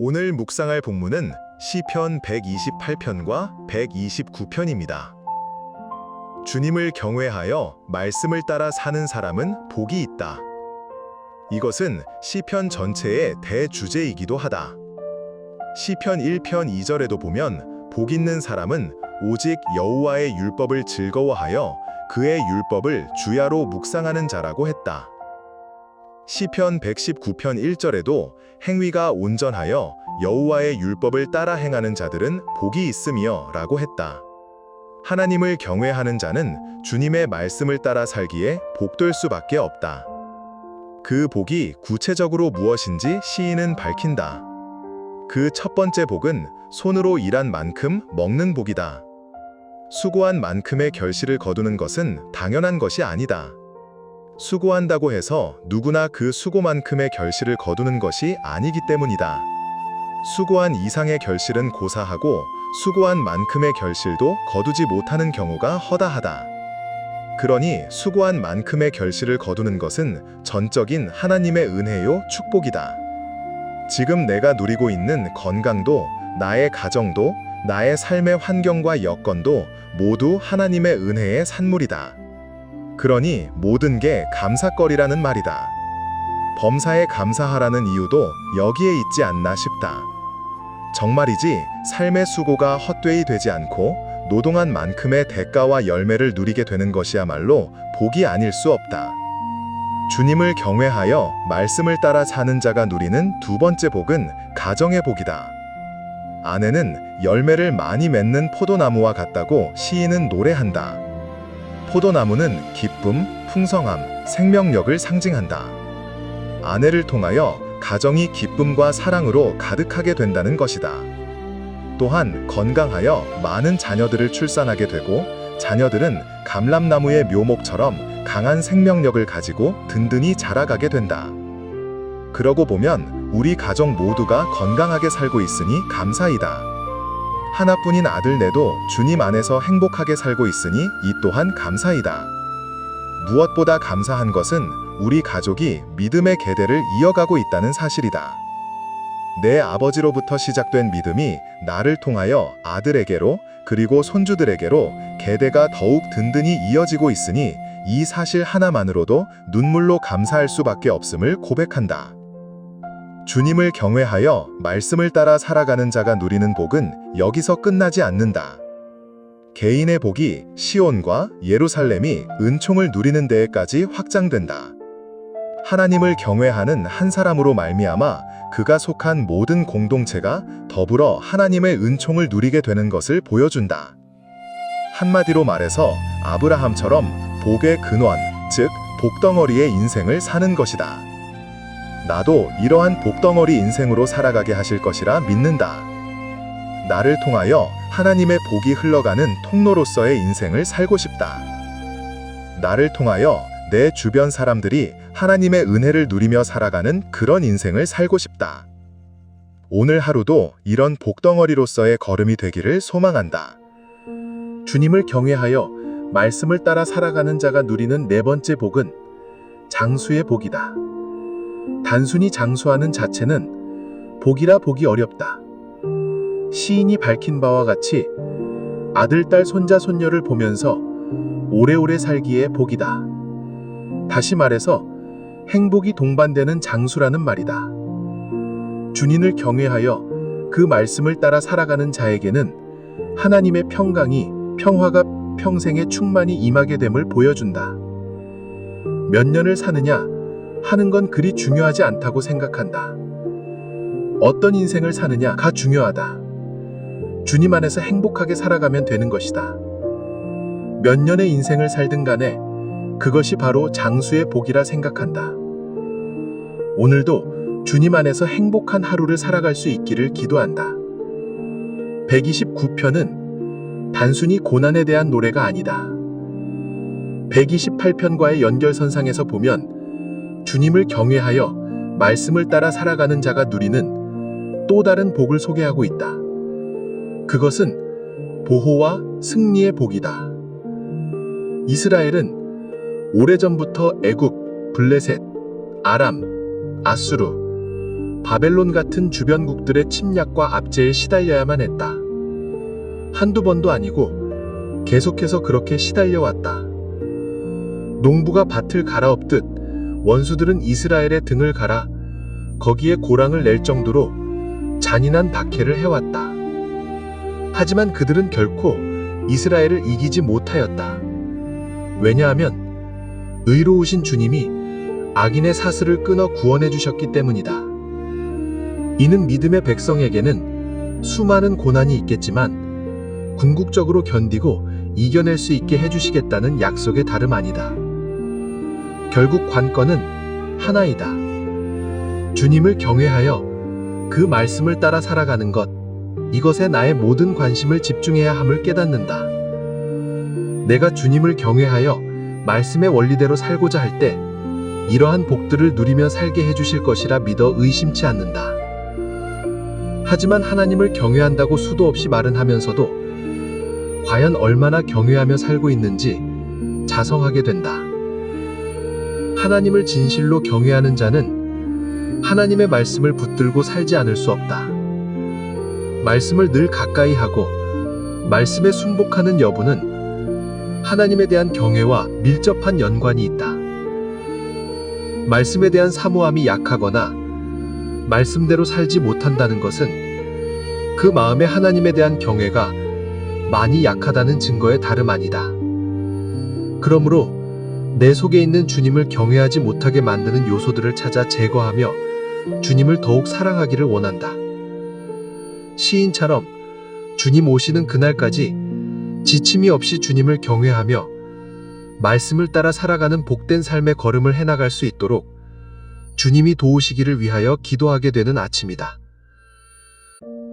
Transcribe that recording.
오늘 묵상할 본문은 시편 128편과 129편입니다. 주님을 경외하여 말씀을 따라 사는 사람은 복이 있다. 이것은 시편 전체의 대주제이기도 하다. 시편 1편 2절에도 보면 복 있는 사람은 오직 여호와의 율법을 즐거워하여 그의 율법을 주야로 묵상하는 자라고 했다. 시편 119편 1절에도 행위가 온전하여 여호와의 율법을 따라 행하는 자들은 복이 있으며 라고 했다. 하나님을 경외하는 자는 주님의 말씀을 따라 살기에 복될 수밖에 없다. 그 복이 구체적으로 무엇인지 시인은 밝힌다. 그 첫 번째 복은 손으로 일한 만큼 먹는 복이다. 수고한 만큼의 결실을 거두는 것은 당연한 것이 아니다. 수고한다고 해서 누구나 그 수고만큼의 결실을 거두는 것이 아니기 때문이다. 수고한 이상의 결실은 고사하고 수고한 만큼의 결실도 거두지 못하는 경우가 허다하다. 그러니 수고한 만큼의 결실을 거두는 것은 전적인 하나님의 은혜요 축복이다. 지금 내가 누리고 있는 건강도, 나의 가정도, 나의 삶의 환경과 여건도 모두 하나님의 은혜의 산물이다. 그러니 모든 게 감사거리라는 말이다. 범사에 감사하라는 이유도 여기에 있지 않나 싶다. 정말이지 삶의 수고가 헛되이 되지 않고 노동한 만큼의 대가와 열매를 누리게 되는 것이야말로 복이 아닐 수 없다. 주님을 경외하여 말씀을 따라 사는 자가 누리는 두 번째 복은 가정의 복이다. 아내는 열매를 많이 맺는 포도나무와 같다고 시인은 노래한다. 포도나무는 기쁨, 풍성함, 생명력을 상징한다. 아내를 통하여 가정이 기쁨과 사랑으로 가득하게 된다는 것이다. 또한 건강하여 많은 자녀들을 출산하게 되고 자녀들은 감람나무의 묘목처럼 강한 생명력을 가지고 든든히 자라가게 된다. 그러고 보면 우리 가족 모두가 건강하게 살고 있으니 감사이다. 하나뿐인 아들내도 주님 안에서 행복하게 살고 있으니 이 또한 감사이다. 무엇보다 감사한 것은 우리 가족이 믿음의 계대를 이어가고 있다는 사실이다. 내 아버지로부터 시작된 믿음이 나를 통하여 아들에게로 그리고 손주들에게로 계대가 더욱 든든히 이어지고 있으니 이 사실 하나만으로도 눈물로 감사할 수밖에 없음을 고백한다. 주님을 경외하여 말씀을 따라 살아가는 자가 누리는 복은 여기서 끝나지 않는다. 개인의 복이 시온과 예루살렘이 은총을 누리는 데에까지 확장된다. 하나님을 경외하는 한 사람으로 말미암아 그가 속한 모든 공동체가 더불어 하나님의 은총을 누리게 되는 것을 보여준다. 한마디로 말해서 아브라함처럼 복의 근원, 즉 복덩어리의 인생을 사는 것이다. 나도 이러한 복덩어리 인생으로 살아가게 하실 것이라 믿는다. 나를 통하여 하나님의 복이 흘러가는 통로로서의 인생을 살고 싶다. 나를 통하여 내 주변 사람들이 하나님의 은혜를 누리며 살아가는 그런 인생을 살고 싶다. 오늘 하루도 이런 복덩어리로서의 걸음이 되기를 소망한다. 주님을 경외하여 말씀을 따라 살아가는 자가 누리는 네 번째 복은 장수의 복이다. 단순히 장수하는 자체는 복이라 보기 어렵다. 시인이 밝힌 바와 같이 아들, 딸, 손자, 손녀를 보면서 오래오래 살기에 복이다. 다시 말해서 행복이 동반되는 장수라는 말이다. 주님을 경외하여 그 말씀을 따라 살아가는 자에게는 하나님의 평화가 평생에 충만히 임하게 됨을 보여준다. 몇 년을 사느냐 하는 건 그리 중요하지 않다고 생각한다. 어떤 인생을 사느냐가 중요하다. 주님 안에서 행복하게 살아가면 되는 것이다. 몇 년의 인생을 살든 간에 그것이 바로 장수의 복이라 생각한다. 오늘도 주님 안에서 행복한 하루를 살아갈 수 있기를 기도한다. 129편은 단순히 고난에 대한 노래가 아니다. 128편과의 연결선상에서 보면 주님을 경외하여 말씀을 따라 살아가는 자가 누리는 또 다른 복을 소개하고 있다. 그것은 보호와 승리의 복이다. 이스라엘은 오래전부터 애굽, 블레셋, 아람, 아수르, 바벨론 같은 주변국들의 침략과 압제에 시달려야만 했다. 한두 번도 아니고 계속해서 그렇게 시달려왔다. 농부가 밭을 갈아엎듯 원수들은 이스라엘의 등을 갈아 거기에 고랑을 낼 정도로 잔인한 박해를 해왔다. 하지만 그들은 결코 이스라엘을 이기지 못하였다. 왜냐하면 의로우신 주님이 악인의 사슬을 끊어 구원해 주셨기 때문이다. 이는 믿음의 백성에게는 수많은 고난이 있겠지만 궁극적으로 견디고 이겨낼 수 있게 해주시겠다는 약속의 다름 아니다. 결국 관건은 하나이다. 주님을 경외하여 그 말씀을 따라 살아가는 것, 이것에 나의 모든 관심을 집중해야 함을 깨닫는다. 내가 주님을 경외하여 말씀의 원리대로 살고자 할 때 이러한 복들을 누리며 살게 해주실 것이라 믿어 의심치 않는다. 하지만 하나님을 경외한다고 수도 없이 말은 하면서도 과연 얼마나 경외하며 살고 있는지 자성하게 된다. 하나님을 진실로 경외하는 자는 하나님의 말씀을 붙들고 살지 않을 수 없다. 말씀을 늘 가까이 하고 말씀에 순복하는 여부는 하나님에 대한 경외와 밀접한 연관이 있다. 말씀에 대한 사모함이 약하거나 말씀대로 살지 못한다는 것은 그 마음에 하나님에 대한 경외가 많이 약하다는 증거에 다름 아니다. 그러므로 내 속에 있는 주님을 경외하지 못하게 만드는 요소들을 찾아 제거하며 주님을 더욱 사랑하기를 원한다. 시인처럼 주님 오시는 그날까지 지침이 없이 주님을 경외하며 말씀을 따라 살아가는 복된 삶의 걸음을 해나갈 수 있도록 주님이 도우시기를 위하여 기도하게 되는 아침이다.